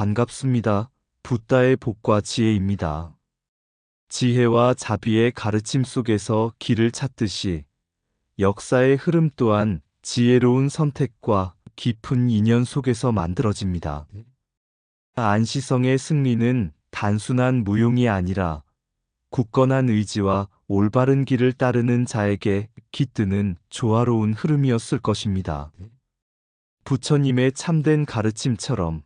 반갑습니다. 붓다의 복과 지혜입니다. 지혜와 자비의 가르침 속에서 길을 찾듯이 역사의 흐름 또한 지혜로운 선택과 깊은 인연 속에서 만들어집니다. 안시성의 승리는 단순한 무용이 아니라 굳건한 의지와 올바른 길을 따르는 자에게 깃드는 조화로운 흐름이었을 것입니다. 부처님의 참된 가르침처럼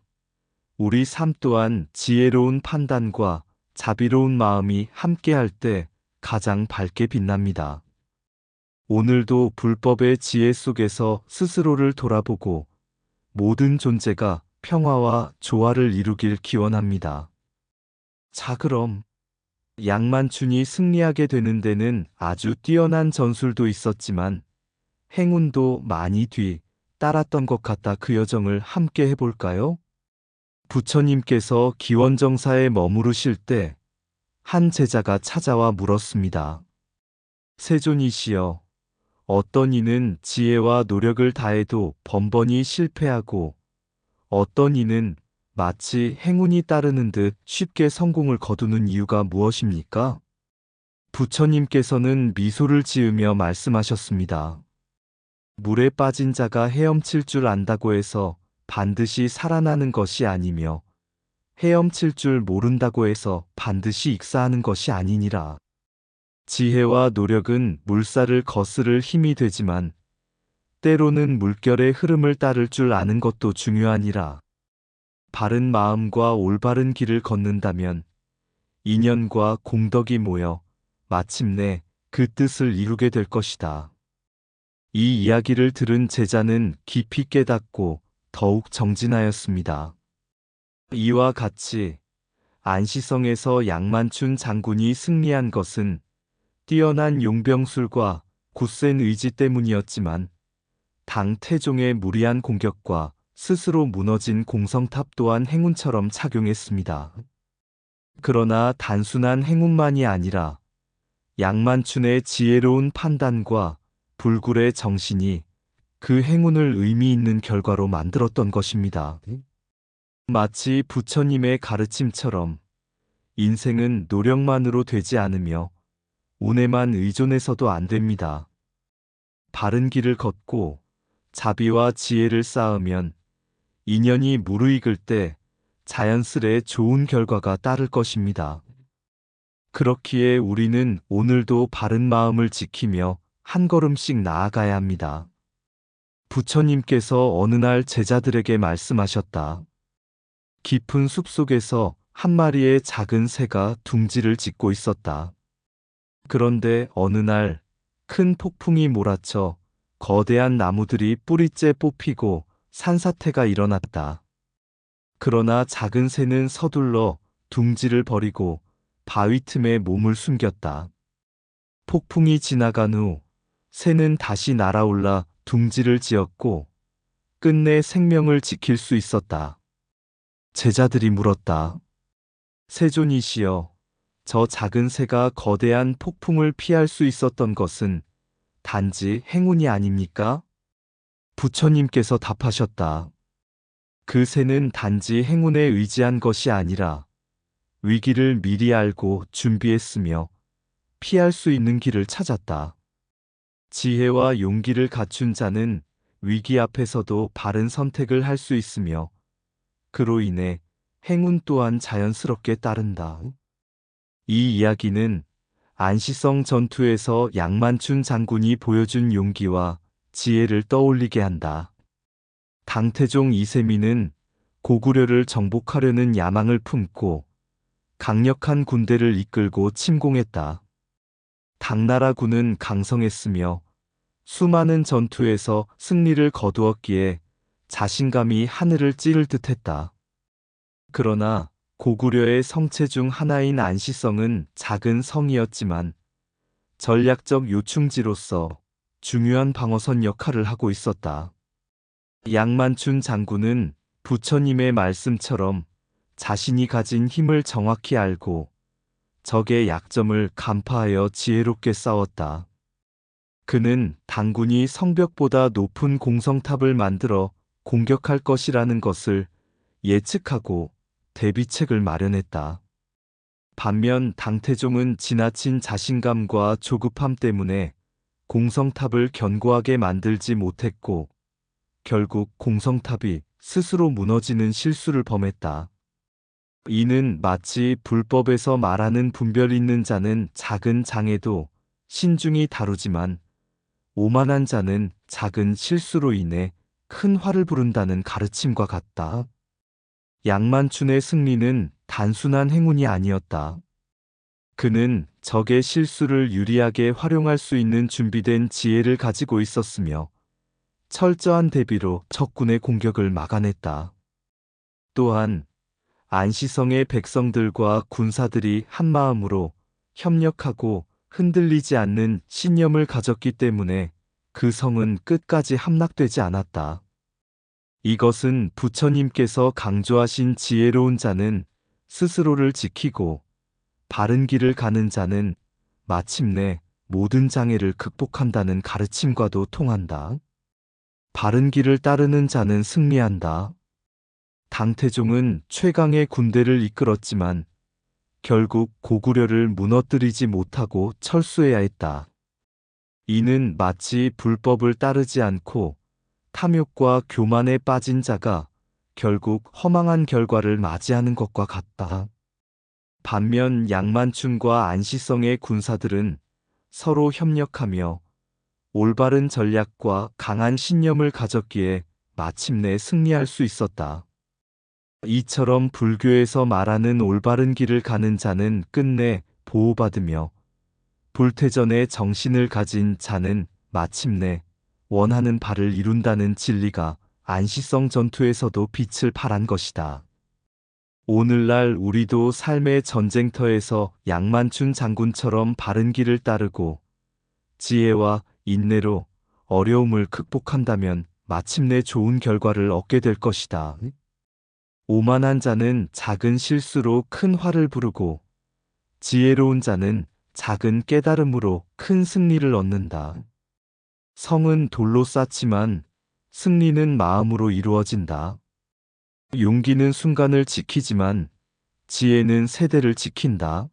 우리 삶 또한 지혜로운 판단과 자비로운 마음이 함께할 때 가장 밝게 빛납니다. 오늘도 불법의 지혜 속에서 스스로를 돌아보고 모든 존재가 평화와 조화를 이루길 기원합니다. 자, 그럼 양만춘이 승리하게 되는 데는 아주 뛰어난 전술도 있었지만 행운도 많이 따랐던 것 같다. 그 여정을 함께 해볼까요? 부처님께서 기원정사에 머무르실 때 한 제자가 찾아와 물었습니다. 세존이시여, 어떤 이는 지혜와 노력을 다해도 번번이 실패하고 어떤 이는 마치 행운이 따르는 듯 쉽게 성공을 거두는 이유가 무엇입니까? 부처님께서는 미소를 지으며 말씀하셨습니다. 물에 빠진 자가 헤엄칠 줄 안다고 해서 반드시 살아나는 것이 아니며 헤엄칠 줄 모른다고 해서 반드시 익사하는 것이 아니니라. 지혜와 노력은 물살을 거스를 힘이 되지만 때로는 물결의 흐름을 따를 줄 아는 것도 중요하니라. 바른 마음과 올바른 길을 걷는다면 인연과 공덕이 모여 마침내 그 뜻을 이루게 될 것이다. 이 이야기를 들은 제자는 깊이 깨닫고 더욱 정진하였습니다. 이와 같이 안시성에서 양만춘 장군이 승리한 것은 뛰어난 용병술과 굳센 의지 때문이었지만 당 태종의 무리한 공격과 스스로 무너진 공성탑 또한 행운처럼 작용했습니다. 그러나 단순한 행운만이 아니라 양만춘의 지혜로운 판단과 불굴의 정신이 그 행운을 의미 있는 결과로 만들었던 것입니다. 마치 부처님의 가르침처럼 인생은 노력만으로 되지 않으며 운에만 의존해서도 안 됩니다. 바른 길을 걷고 자비와 지혜를 쌓으면 인연이 무르익을 때 자연스레 좋은 결과가 따를 것입니다. 그렇기에 우리는 오늘도 바른 마음을 지키며 한 걸음씩 나아가야 합니다. 부처님께서 어느 날 제자들에게 말씀하셨다. 깊은 숲속에서 한 마리의 작은 새가 둥지를 짓고 있었다. 그런데 어느 날 큰 폭풍이 몰아쳐 거대한 나무들이 뿌리째 뽑히고 산사태가 일어났다. 그러나 작은 새는 서둘러 둥지를 버리고 바위 틈에 몸을 숨겼다. 폭풍이 지나간 후 새는 다시 날아올라 둥지를 지었고 끝내 생명을 지킬 수 있었다. 제자들이 물었다. 세존이시여, 저 작은 새가 거대한 폭풍을 피할 수 있었던 것은 단지 행운이 아닙니까? 부처님께서 답하셨다. 그 새는 단지 행운에 의지한 것이 아니라 위기를 미리 알고 준비했으며 피할 수 있는 길을 찾았다. 지혜와 용기를 갖춘 자는 위기 앞에서도 바른 선택을 할 수 있으며 그로 인해 행운 또한 자연스럽게 따른다. 이 이야기는 안시성 전투에서 양만춘 장군이 보여준 용기와 지혜를 떠올리게 한다. 당태종 이세민은 고구려를 정복하려는 야망을 품고 강력한 군대를 이끌고 침공했다. 당나라군은 강성했으며 수많은 전투에서 승리를 거두었기에 자신감이 하늘을 찌를 듯했다. 그러나 고구려의 성체 중 하나인 안시성은 작은 성이었지만 전략적 요충지로서 중요한 방어선 역할을 하고 있었다. 양만춘 장군은 부처님의 말씀처럼 자신이 가진 힘을 정확히 알고 적의 약점을 간파하여 지혜롭게 싸웠다. 그는 당군이 성벽보다 높은 공성탑을 만들어 공격할 것이라는 것을 예측하고 대비책을 마련했다. 반면 당태종은 지나친 자신감과 조급함 때문에 공성탑을 견고하게 만들지 못했고 결국 공성탑이 스스로 무너지는 실수를 범했다. 이는 마치 불법에서 말하는 분별 있는 자는 작은 장애도 신중히 다루지만 오만한 자는 작은 실수로 인해 큰 화를 부른다는 가르침과 같다. 양만춘의 승리는 단순한 행운이 아니었다. 그는 적의 실수를 유리하게 활용할 수 있는 준비된 지혜를 가지고 있었으며 철저한 대비로 적군의 공격을 막아냈다. 또한 안시성의 백성들과 군사들이 한마음으로 협력하고 흔들리지 않는 신념을 가졌기 때문에 그 성은 끝까지 함락되지 않았다. 이것은 부처님께서 강조하신 지혜로운 자는 스스로를 지키고 바른 길을 가는 자는 마침내 모든 장애를 극복한다는 가르침과도 통한다. 바른 길을 따르는 자는 승리한다. 당태종은 최강의 군대를 이끌었지만 결국 고구려를 무너뜨리지 못하고 철수해야 했다. 이는 마치 불법을 따르지 않고 탐욕과 교만에 빠진 자가 결국 허망한 결과를 맞이하는 것과 같다. 반면 양만춘과 안시성의 군사들은 서로 협력하며 올바른 전략과 강한 신념을 가졌기에 마침내 승리할 수 있었다. 이처럼 불교에서 말하는 올바른 길을 가는 자는 끝내 보호받으며 불태전의 정신을 가진 자는 마침내 원하는 바를 이룬다는 진리가 안시성 전투에서도 빛을 발한 것이다. 오늘날 우리도 삶의 전쟁터에서 양만춘 장군처럼 바른 길을 따르고 지혜와 인내로 어려움을 극복한다면 마침내 좋은 결과를 얻게 될 것이다. 오만한 자는 작은 실수로 큰 화를 부르고 지혜로운 자는 작은 깨달음으로 큰 승리를 얻는다. 성은 돌로 쌓지만 승리는 마음으로 이루어진다. 용기는 순간을 지키지만 지혜는 세대를 지킨다.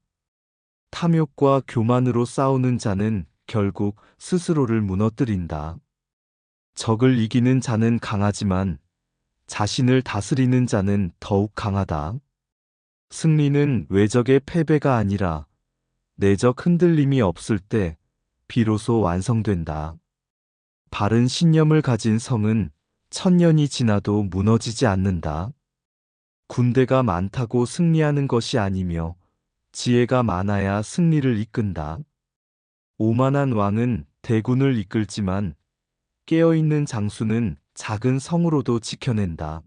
탐욕과 교만으로 싸우는 자는 결국 스스로를 무너뜨린다. 적을 이기는 자는 강하지만 자신을 다스리는 자는 더욱 강하다. 승리는 외적의 패배가 아니라 내적 흔들림이 없을 때 비로소 완성된다. 바른 신념을 가진 성은 천년이 지나도 무너지지 않는다. 군대가 많다고 승리하는 것이 아니며 지혜가 많아야 승리를 이끈다. 오만한 왕은 대군을 이끌지만 깨어있는 장수는 작은 성으로도 지켜낸다.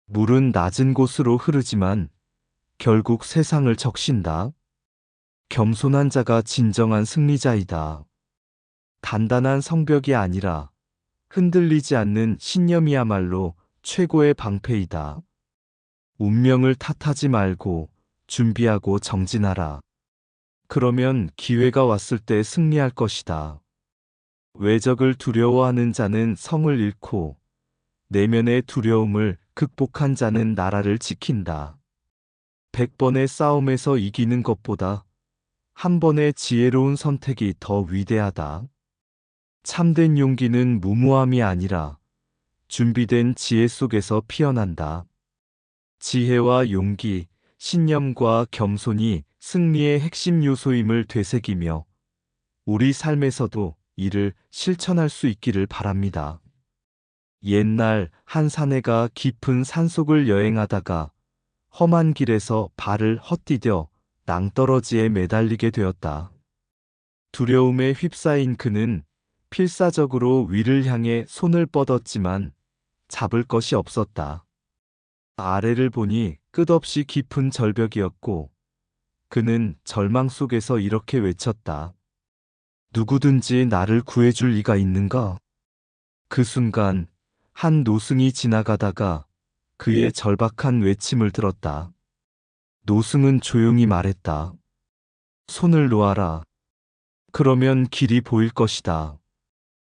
물은 낮은 곳으로 흐르지만 결국 세상을 적신다. 겸손한 자가 진정한 승리자이다. 단단한 성벽이 아니라 흔들리지 않는 신념이야말로 최고의 방패이다. 운명을 탓하지 말고 준비하고 정진하라. 그러면 기회가 왔을 때 승리할 것이다. 외적을 두려워하는 자는 성을 잃고 내면의 두려움을 극복한 자는 나라를 지킨다. 100번의 싸움에서 이기는 것보다 한 번의 지혜로운 선택이 더 위대하다. 참된 용기는 무모함이 아니라 준비된 지혜 속에서 피어난다. 지혜와 용기, 신념과 겸손이 승리의 핵심 요소임을 되새기며 우리 삶에서도 이를 실천할 수 있기를 바랍니다. 옛날 한 사내가 깊은 산속을 여행하다가 험한 길에서 발을 헛디뎌 낭떠러지에 매달리게 되었다. 두려움에 휩싸인 그는 필사적으로 위를 향해 손을 뻗었지만 잡을 것이 없었다. 아래를 보니 끝없이 깊은 절벽이었고 그는 절망 속에서 이렇게 외쳤다. 누구든지 나를 구해줄 리가 있는가? 그 순간 한 노승이 지나가다가 그의 절박한 외침을 들었다. 노승은 조용히 말했다. 손을 놓아라. 그러면 길이 보일 것이다.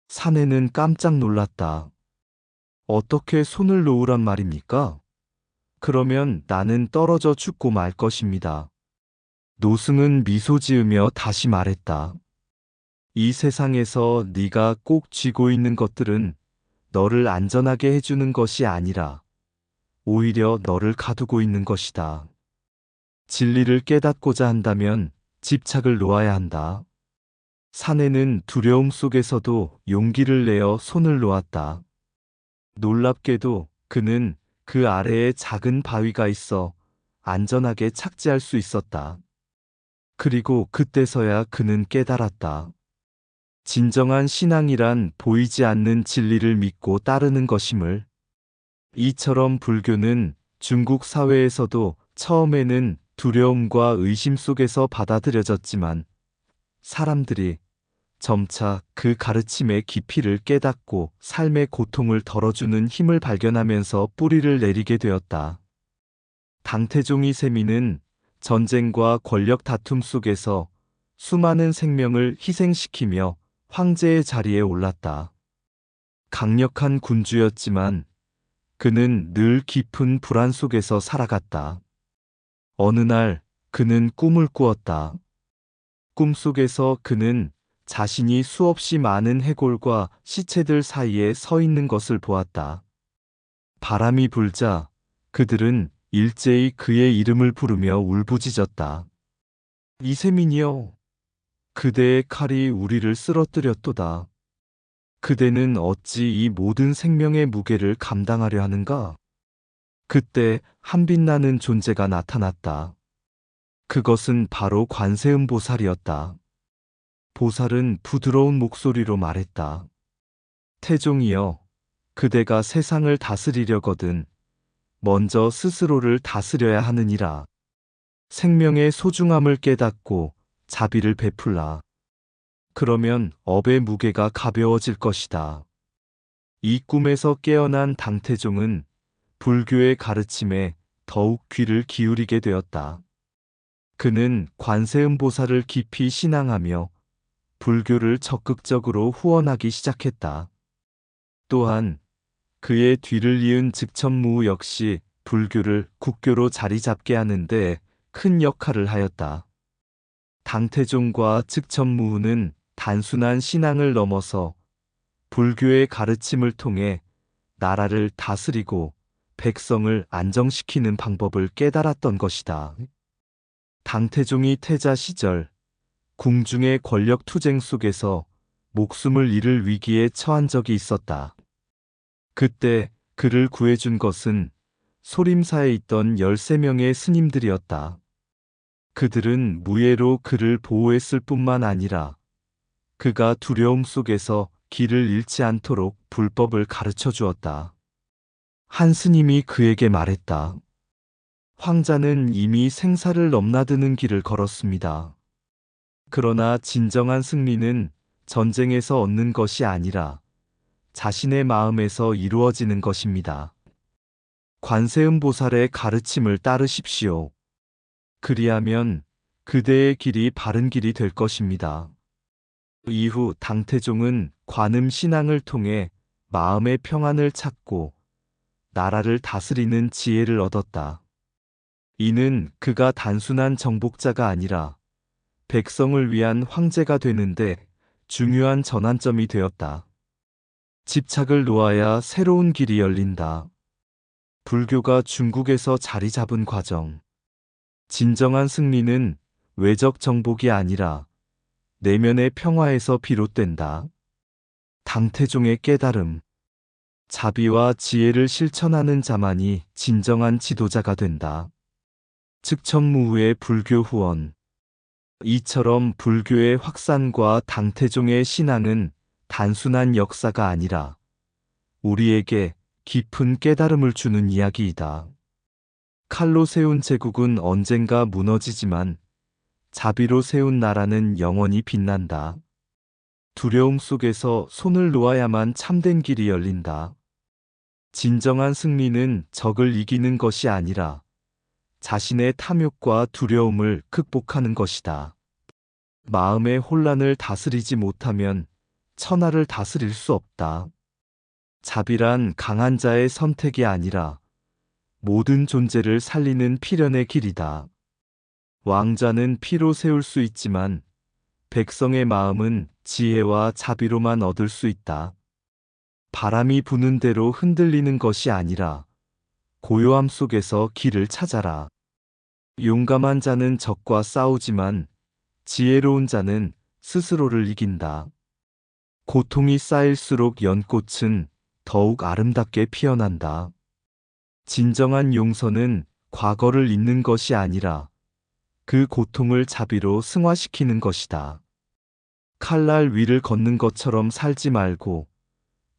사내는 깜짝 놀랐다. 어떻게 손을 놓으란 말입니까? 그러면 나는 떨어져 죽고 말 것입니다. 노승은 미소 지으며 다시 말했다. 이 세상에서 네가 꼭 쥐고 있는 것들은 너를 안전하게 해주는 것이 아니라 오히려 너를 가두고 있는 것이다. 진리를 깨닫고자 한다면 집착을 놓아야 한다. 사내는 두려움 속에서도 용기를 내어 손을 놓았다. 놀랍게도 그는 그 아래에 작은 바위가 있어 안전하게 착지할 수 있었다. 그리고 그때서야 그는 깨달았다. 진정한 신앙이란 보이지 않는 진리를 믿고 따르는 것임을. 이처럼 불교는 중국 사회에서도 처음에는 두려움과 의심 속에서 받아들여졌지만 사람들이 점차 그 가르침의 깊이를 깨닫고 삶의 고통을 덜어주는 힘을 발견하면서 뿌리를 내리게 되었다. 당태종 이세민은 전쟁과 권력 다툼 속에서 수많은 생명을 희생시키며 황제의 자리에 올랐다. 강력한 군주였지만 그는 늘 깊은 불안 속에서 살아갔다. 어느 날 그는 꿈을 꾸었다. 꿈속에서 그는 자신이 수없이 많은 해골과 시체들 사이에 서 있는 것을 보았다. 바람이 불자 그들은 일제히 그의 이름을 부르며 울부짖었다. 이세민이여, 그대의 칼이 우리를 쓰러뜨렸도다. 그대는 어찌 이 모든 생명의 무게를 감당하려 하는가? 그때 한 빛나는 존재가 나타났다. 그것은 바로 관세음보살이었다. 보살은 부드러운 목소리로 말했다. 태종이여, 그대가 세상을 다스리려거든 먼저 스스로를 다스려야 하느니라. 생명의 소중함을 깨닫고 자비를 베풀라. 그러면 업의 무게가 가벼워질 것이다. 이 꿈에서 깨어난 당태종은 불교의 가르침에 더욱 귀를 기울이게 되었다. 그는 관세음보살을 깊이 신앙하며 불교를 적극적으로 후원하기 시작했다. 또한 그의 뒤를 이은 즉천무후 역시 불교를 국교로 자리 잡게 하는 데 큰 역할을 하였다. 당태종과 즉천무후는 단순한 신앙을 넘어서 불교의 가르침을 통해 나라를 다스리고 백성을 안정시키는 방법을 깨달았던 것이다. 당태종이 태자 시절 궁중의 권력 투쟁 속에서 목숨을 잃을 위기에 처한 적이 있었다. 그때 그를 구해준 것은 소림사에 있던 13명의 스님들이었다. 그들은 무예로 그를 보호했을 뿐만 아니라 그가 두려움 속에서 길을 잃지 않도록 불법을 가르쳐 주었다. 한 스님이 그에게 말했다. 황자는 이미 생사를 넘나드는 길을 걸었습니다. 그러나 진정한 승리는 전쟁에서 얻는 것이 아니라 자신의 마음에서 이루어지는 것입니다. 관세음보살의 가르침을 따르십시오. 그리하면 그대의 길이 바른 길이 될 것입니다. 이후 당태종은 관음 신앙을 통해 마음의 평안을 찾고 나라를 다스리는 지혜를 얻었다. 이는 그가 단순한 정복자가 아니라 백성을 위한 황제가 되는데 중요한 전환점이 되었다. 집착을 놓아야 새로운 길이 열린다. 불교가 중국에서 자리 잡은 과정. 진정한 승리는 외적 정복이 아니라 내면의 평화에서 비롯된다. 당태종의 깨달음. 자비와 지혜를 실천하는 자만이 진정한 지도자가 된다. 즉천무후의 불교 후원. 이처럼 불교의 확산과 당태종의 신앙은 단순한 역사가 아니라 우리에게 깊은 깨달음을 주는 이야기이다. 칼로 세운 제국은 언젠가 무너지지만 자비로 세운 나라는 영원히 빛난다. 두려움 속에서 손을 놓아야만 참된 길이 열린다. 진정한 승리는 적을 이기는 것이 아니라 자신의 탐욕과 두려움을 극복하는 것이다. 마음의 혼란을 다스리지 못하면 천하를 다스릴 수 없다. 자비란 강한 자의 선택이 아니라 모든 존재를 살리는 필연의 길이다. 왕좌는 피로 세울 수 있지만 백성의 마음은 지혜와 자비로만 얻을 수 있다. 바람이 부는 대로 흔들리는 것이 아니라 고요함 속에서 길을 찾아라. 용감한 자는 적과 싸우지만 지혜로운 자는 스스로를 이긴다. 고통이 쌓일수록 연꽃은 더욱 아름답게 피어난다. 진정한 용서는 과거를 잊는 것이 아니라 그 고통을 자비로 승화시키는 것이다. 칼날 위를 걷는 것처럼 살지 말고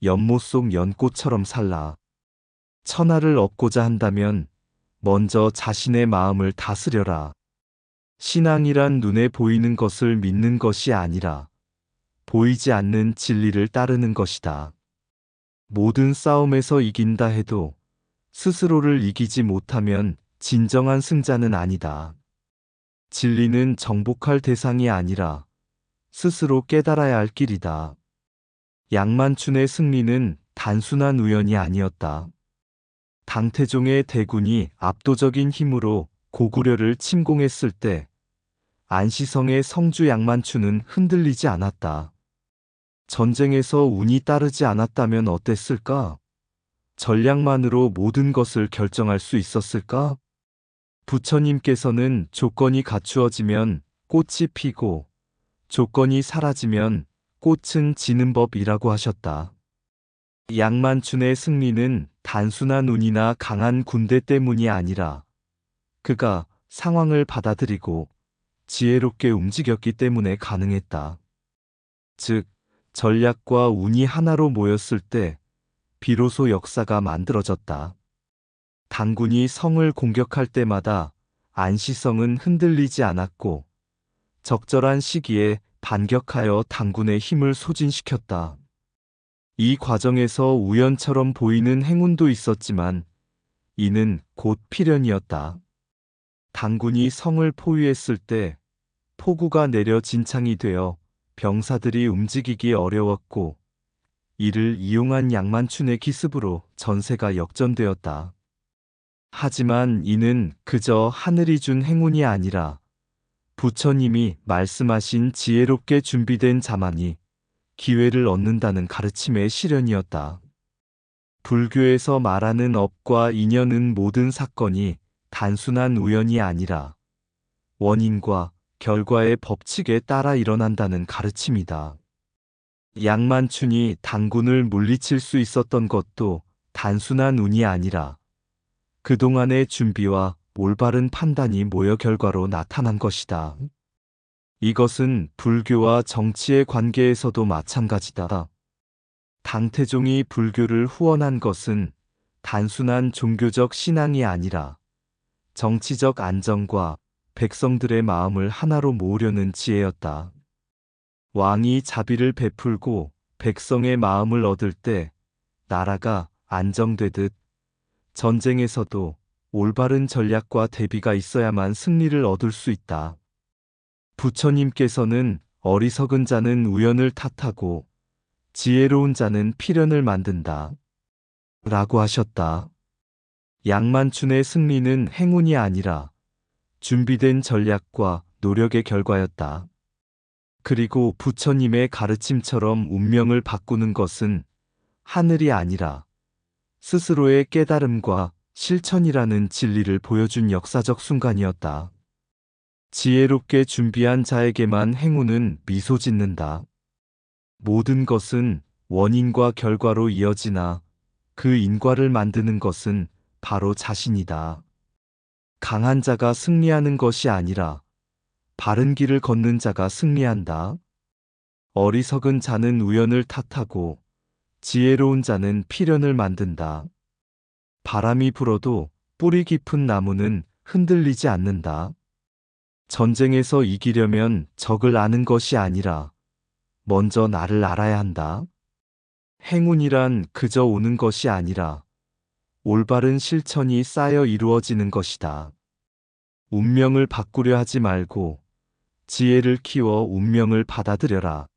연못 속 연꽃처럼 살라. 천하를 얻고자 한다면 먼저 자신의 마음을 다스려라. 신앙이란 눈에 보이는 것을 믿는 것이 아니라 보이지 않는 진리를 따르는 것이다. 모든 싸움에서 이긴다 해도 스스로를 이기지 못하면 진정한 승자는 아니다. 진리는 정복할 대상이 아니라 스스로 깨달아야 할 길이다. 양만춘의 승리는 단순한 우연이 아니었다. 당태종의 대군이 압도적인 힘으로 고구려를 침공했을 때 안시성의 성주 양만춘은 흔들리지 않았다. 전쟁에서 운이 따르지 않았다면 어땠을까? 전략만으로 모든 것을 결정할 수 있었을까? 부처님께서는 조건이 갖추어지면 꽃이 피고 조건이 사라지면 꽃은 지는 법이라고 하셨다. 양만춘의 승리는 단순한 운이나 강한 군대 때문이 아니라 그가 상황을 받아들이고 지혜롭게 움직였기 때문에 가능했다. 즉, 전략과 운이 하나로 모였을 때 비로소 역사가 만들어졌다. 당군이 성을 공격할 때마다 안시성은 흔들리지 않았고 적절한 시기에 반격하여 당군의 힘을 소진시켰다. 이 과정에서 우연처럼 보이는 행운도 있었지만 이는 곧 필연이었다. 당군이 성을 포위했을 때 폭우가 내려 진창이 되어 병사들이 움직이기 어려웠고 이를 이용한 양만춘의 기습으로 전세가 역전되었다. 하지만 이는 그저 하늘이 준 행운이 아니라 부처님이 말씀하신 지혜롭게 준비된 자만이 기회를 얻는다는 가르침의 실현이었다. 불교에서 말하는 업과 인연은 모든 사건이 단순한 우연이 아니라 원인과 결과의 법칙에 따라 일어난다는 가르침이다. 양만춘이 당군을 물리칠 수 있었던 것도 단순한 운이 아니라 그동안의 준비와 올바른 판단이 모여 결과로 나타난 것이다. 이것은 불교와 정치의 관계에서도 마찬가지다. 당태종이 불교를 후원한 것은 단순한 종교적 신앙이 아니라 정치적 안정과 백성들의 마음을 하나로 모으려는 지혜였다. 왕이 자비를 베풀고 백성의 마음을 얻을 때 나라가 안정되듯 전쟁에서도 올바른 전략과 대비가 있어야만 승리를 얻을 수 있다. 부처님께서는 어리석은 자는 우연을 탓하고 지혜로운 자는 필연을 만든다. 라고 하셨다. 양만춘의 승리는 행운이 아니라 준비된 전략과 노력의 결과였다. 그리고 부처님의 가르침처럼 운명을 바꾸는 것은 하늘이 아니라 스스로의 깨달음과 실천이라는 진리를 보여준 역사적 순간이었다. 지혜롭게 준비한 자에게만 행운은 미소 짓는다. 모든 것은 원인과 결과로 이어지나 그 인과를 만드는 것은 바로 자신이다. 강한 자가 승리하는 것이 아니라 바른 길을 걷는 자가 승리한다. 어리석은 자는 우연을 탓하고 지혜로운 자는 필연을 만든다. 바람이 불어도 뿌리 깊은 나무는 흔들리지 않는다. 전쟁에서 이기려면 적을 아는 것이 아니라 먼저 나를 알아야 한다. 행운이란 그저 오는 것이 아니라 올바른 실천이 쌓여 이루어지는 것이다. 운명을 바꾸려 하지 말고 지혜를 키워 운명을 받아들여라.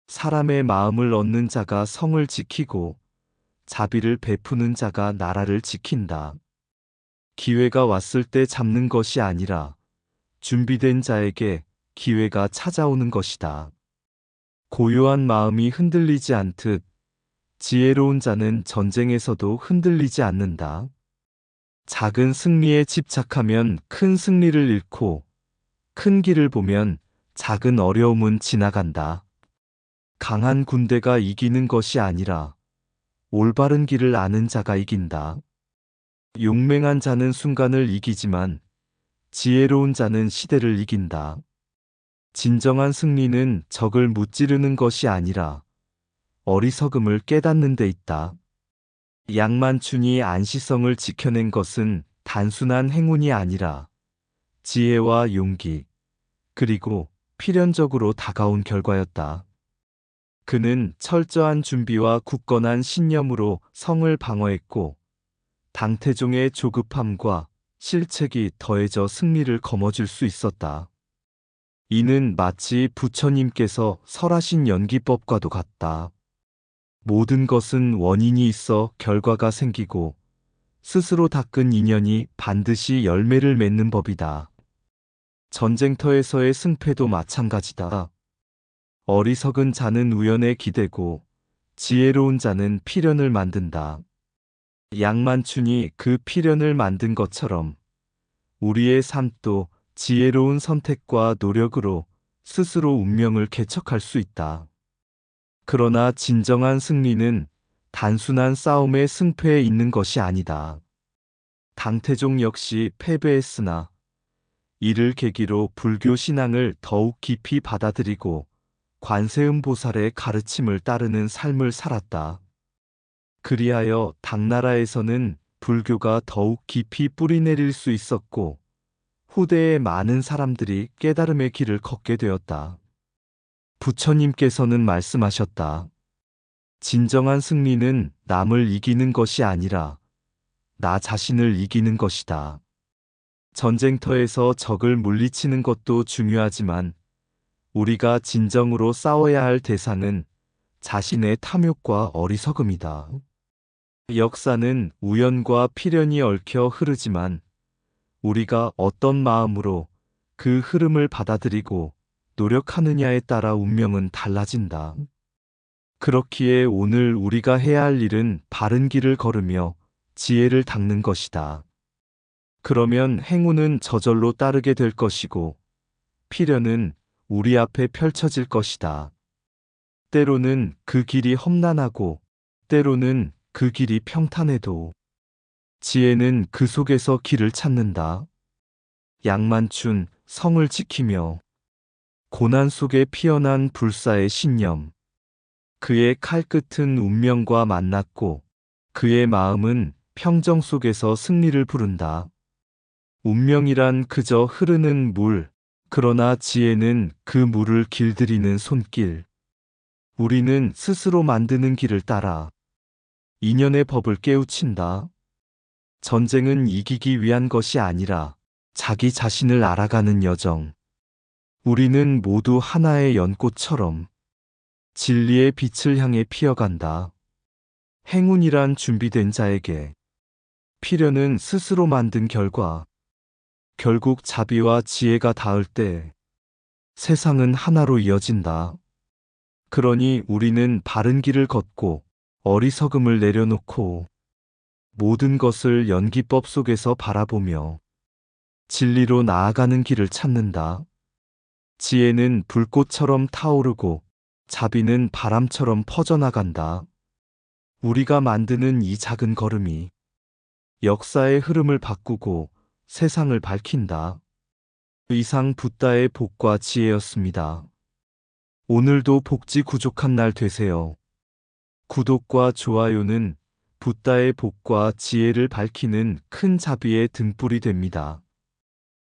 사람의 마음을 얻는 자가 성을 지키고 자비를 베푸는 자가 나라를 지킨다. 기회가 왔을 때 잡는 것이 아니라 준비된 자에게 기회가 찾아오는 것이다. 고요한 마음이 흔들리지 않듯 지혜로운 자는 전쟁에서도 흔들리지 않는다. 작은 승리에 집착하면 큰 승리를 잃고 큰 길을 보면 작은 어려움은 지나간다. 강한 군대가 이기는 것이 아니라 올바른 길을 아는 자가 이긴다. 용맹한 자는 순간을 이기지만 지혜로운 자는 시대를 이긴다. 진정한 승리는 적을 무찌르는 것이 아니라 어리석음을 깨닫는 데 있다. 양만춘이 안시성을 지켜낸 것은 단순한 행운이 아니라 지혜와 용기, 그리고 필연적으로 다가온 결과였다. 그는 철저한 준비와 굳건한 신념으로 성을 방어했고 당태종의 조급함과 실책이 더해져 승리를 거머쥘 수 있었다. 이는 마치 부처님께서 설하신 연기법과도 같다. 모든 것은 원인이 있어 결과가 생기고 스스로 닦은 인연이 반드시 열매를 맺는 법이다. 전쟁터에서의 승패도 마찬가지다. 어리석은 자는 우연에 기대고 지혜로운 자는 필연을 만든다. 양만춘이 그 필연을 만든 것처럼 우리의 삶도 지혜로운 선택과 노력으로 스스로 운명을 개척할 수 있다. 그러나 진정한 승리는 단순한 싸움의 승패에 있는 것이 아니다. 당태종 역시 패배했으나 이를 계기로 불교 신앙을 더욱 깊이 받아들이고 관세음보살의 가르침을 따르는 삶을 살았다. 그리하여 당나라에서는 불교가 더욱 깊이 뿌리내릴 수 있었고 후대에 많은 사람들이 깨달음의 길을 걷게 되었다. 부처님께서는 말씀하셨다. 진정한 승리는 남을 이기는 것이 아니라 나 자신을 이기는 것이다. 전쟁터에서 적을 물리치는 것도 중요하지만 우리가 진정으로 싸워야 할 대상은 자신의 탐욕과 어리석음이다. 역사는 우연과 필연이 얽혀 흐르지만 우리가 어떤 마음으로 그 흐름을 받아들이고 노력하느냐에 따라 운명은 달라진다. 그렇기에 오늘 우리가 해야 할 일은 바른 길을 걸으며 지혜를 닦는 것이다. 그러면 행운은 저절로 따르게 될 것이고 필연은 우리 앞에 펼쳐질 것이다. 때로는 그 길이 험난하고 때로는 그 길이 평탄해도 지혜는 그 속에서 길을 찾는다. 양만춘, 성을 지키며 고난 속에 피어난 불사의 신념. 그의 칼끝은 운명과 만났고 그의 마음은 평정 속에서 승리를 부른다. 운명이란 그저 흐르는 물, 그러나 지혜는 그 물을 길들이는 손길. 우리는 스스로 만드는 길을 따라 인연의 법을 깨우친다. 전쟁은 이기기 위한 것이 아니라 자기 자신을 알아가는 여정. 우리는 모두 하나의 연꽃처럼 진리의 빛을 향해 피어간다. 행운이란 준비된 자에게, 필연은 스스로 만든 결과. 결국 자비와 지혜가 닿을 때 세상은 하나로 이어진다. 그러니 우리는 바른 길을 걷고 어리석음을 내려놓고 모든 것을 연기법 속에서 바라보며 진리로 나아가는 길을 찾는다. 지혜는 불꽃처럼 타오르고 자비는 바람처럼 퍼져나간다. 우리가 만드는 이 작은 걸음이 역사의 흐름을 바꾸고 세상을 밝힌다. 이상 붓다의 복과 지혜였습니다. 오늘도 복지 구족한 날 되세요. 구독과 좋아요는 붓다의 복과 지혜를 밝히는 큰 자비의 등불이 됩니다.